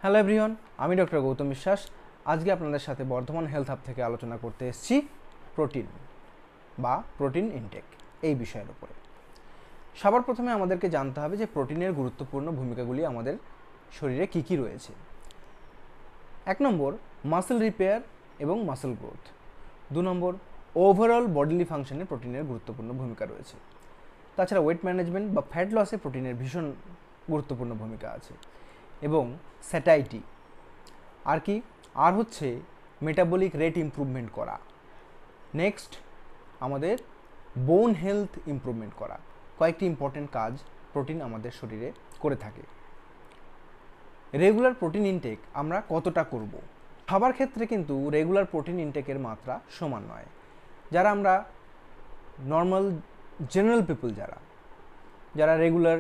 Hello everyone, আমি doctor Gautam বিশ্বাস। আজকে আপনাদের সাথে বর্ধমান হেলথ হাব থেকে আলোচনা করতে এসেছি প্রোটিন বা প্রোটিন ইনটেক এই বিষয়ের উপরে। সবার প্রথমে আমাদেরকে জানতে হবে যে প্রোটিনের গুরুত্বপূর্ণ ভূমিকাগুলি আমাদের শরীরে কী কী রয়েছে। 1 নম্বর, মাসেল রিপেয়ার এবং মাসেল গ্রোথ। 2 নম্বর, ওভারঅল বডিলি ফাংশনে প্রোটিনের গুরুত্বপূর্ণ ভূমিকা রয়েছে। তাছাড়া ওয়েট ম্যানেজমেন্ট বা ফ্যাট লসে প্রোটিনের ভীষণ গুরুত্বপূর্ণ ভূমিকা আছে। এবং স্যাটাইটি আর হচ্ছে মেটাবলিক রেট ইমপ্রুভমেন্ট করা। নেক্সট, আমাদের বোন হেলথ ইমপ্রুভমেন্ট করা। কয়েকটি ইম্পর্টেন্ট কাজ প্রোটিন আমাদের শরীরে করে থাকে। রেগুলার প্রোটিন ইনটেক আমরা কতটা করব? সবার ক্ষেত্রে কিন্তু রেগুলার প্রোটিন ইনটেকের মাত্রা সমান নয়। যারা আমরা নর্মাল জেনারেল পিপল, যারা রেগুলার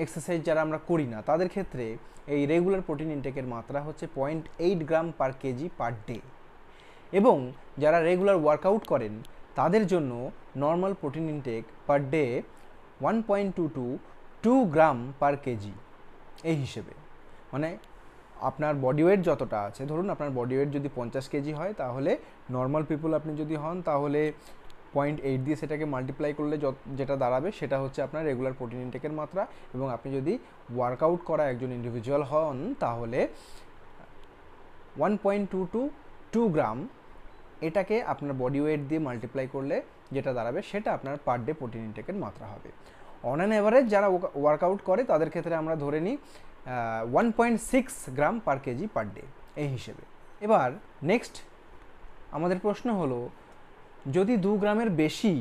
এক্সারসাইজ যারা আমরা করি না, তাদের ক্ষেত্রে এই রেগুলার প্রোটিন ইনটেকের মাত্রা হচ্ছে 0.8 গ্রাম পার কেজি পার ডে। এবং যারা রেগুলার ওয়ার্কআউট করেন তাদের জন্য normal protein intake per day 1.2 to 2 gram per KG এই হিসেবে। মানে আপনার বডি ওয়েট যতটা আছে, ধরুন আপনার বডি ওয়েট যদি 50 কেজি হয়, তাহলে নর্মাল পিপল আপনি যদি হন, তাহলে 0.8 দিয়ে সেটাকে মাল্টিপ্লাই করলে যেটা দাঁড়াবে সেটা হচ্ছে আপনার রেগুলার প্রোটিন ইনটেকের মাত্রা। এবং আপনি যদি ওয়ার্কআউট করা একজন ইন্ডিভিজুয়াল হন, তাহলে 1.2 to 2 গ্রাম এটাকে আপনার বডি ওয়েট দিয়ে মাল্টিপ্লাই করলে যেটা দাঁড়াবে সেটা আপনার পার ডে প্রোটিন ইনটেকের মাত্রা হবে। অন অ্যান অ্যাভারেজ যারা ওয়ার্কআউট করে তাদের ক্ষেত্রে আমরা ধরে নিই 1.6 গ্রাম পার কেজি পার ডে এই হিসেবে। এবার নেক্সট আমাদের প্রশ্ন হলো, যদি 2 গ্রামের বেশি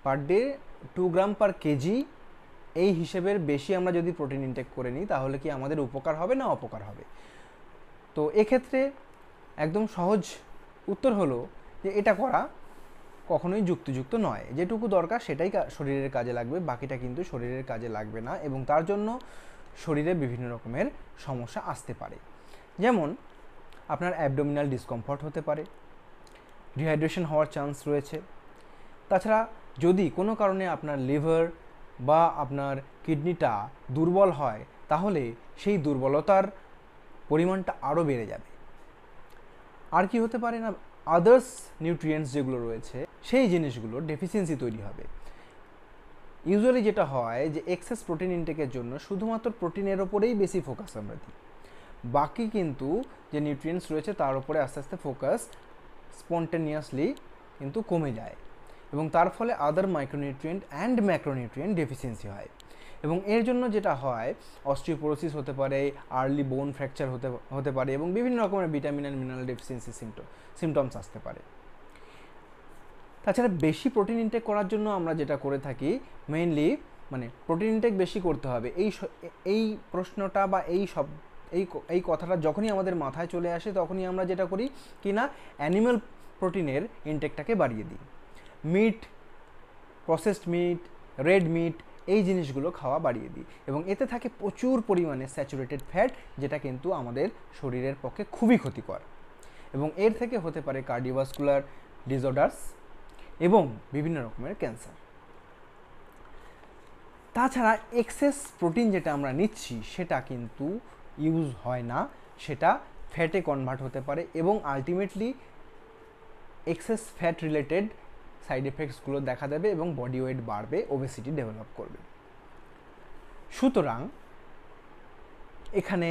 পার ডে 2 গ্রাম পার কেজি এই হিসেবের বেশি আমরা যদি প্রোটিন ইনটেক করে নিই, তাহলে কি আমাদের উপকার হবে না অপকার হবে? তো এক্ষেত্রে একদম সহজ উত্তর হলো যে এটা করা কখনোই যুক্তিযুক্ত নয়। যেটুকু দরকার সেটাই শরীরের কাজে লাগবে, বাকিটা কিন্তু শরীরের কাজে লাগবে না, এবং তার জন্য শরীরে বিভিন্ন রকমের সমস্যা আসতে পারে। যেমন আপনার অ্যাবডোমিনাল ডিসকমফর্ট হতে পারে, ডিহাইড্রেশন হওয়ার চান্স রয়েছে। তাছাড়া যদি কোনো কারণে আপনার লিভার বা আপনার কিডনিটা দুর্বল হয়, তাহলে সেই দুর্বলতার পরিমাণটা আরও বেড়ে যাবে। আর কি হতে পারে না, আদার্স নিউট্রিয়েন্টস যেগুলো রয়েছে সেই জিনিসগুলোর ডেফিসিয়েন্সি তৈরি হবে। ইউজুয়ালি যেটা হয় যে এক্সেস প্রোটিন ইনটেকের জন্য শুধুমাত্র প্রোটিনের ওপরেই বেশি ফোকাস আমরা দিই, বাকি কিন্তু যে নিউট্রিয়েন্টস রয়েছে তার উপরে আস্তে আস্তে ফোকাস স্পন্টেনিয়াসলি কিন্তু কমে যায়, এবং তার ফলে আদার মাইক্রোনিউট্রিয়েন্ট অ্যান্ড ম্যাক্রোনিউট্রিয়েন্ট ডেফিসিয়েন্সি হয়। এবং এর জন্য যেটা হয়, অস্টিওপোরোসিস হতে পারে, আর্লি বোন ফ্র্যাকচার হতে পারে, এবং বিভিন্ন রকমের vitamin and mineral deficiency symptoms আসতে পারে। তাছাড়া বেশি প্রোটিন ইনটেক করার জন্য আমরা যেটা করে থাকি, মেইনলি মানে প্রোটিন ইনটেক বেশি করতে হবে এই প্রশ্নটা বা এই কথাটা যখনই আমাদের মাথায় চলে আসে, তখনই আমরা যেটা করি কি না, অ্যানিম্যাল প্রোটিনের ইনটেকটাকে বাড়িয়ে দিই। Meat, processed meat, red meat, এই জিনিসগুলো খাওয়া বাড়িয়ে দিই, এবং এতে থাকে প্রচুর পরিমাণে স্যাচুরেটেড ফ্যাট, যেটা কিন্তু আমাদের শরীরের পক্ষে খুবই ক্ষতিকর। এবং এর থেকে হতে পারে কার্ডিওভাস্কুলার ডিসঅর্ডার্স এবং বিভিন্ন রকমের ক্যান্সার। তাছাড়া এক্সেস প্রোটিন যেটা আমরা নিচ্ছি সেটা কিন্তু ইউজ হয় না, সেটা ফ্যাটে কনভার্ট হতে পারে, এবং ultimately excess fat related side এফেক্টসগুলো দেখা দেবে এবং বডি ওয়েট বাড়বে, ওবেসিটি ডেভেলপ করবে। সুতরাং এখানে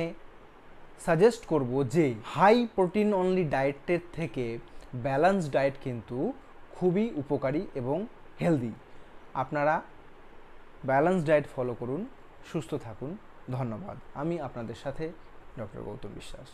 সাজেস্ট করব যে হাই প্রোটিন অনলি ডায়েটের থেকে ব্যালেন্স ডায়েট কিন্তু খুবই উপকারী এবং হেলদি। আপনারা ব্যালেন্স ডায়েট ফলো করুন, সুস্থ থাকুন। ধন্যবাদ। আমি আপনাদের সাথে ডক্টর গৌতম বিশ্বাস।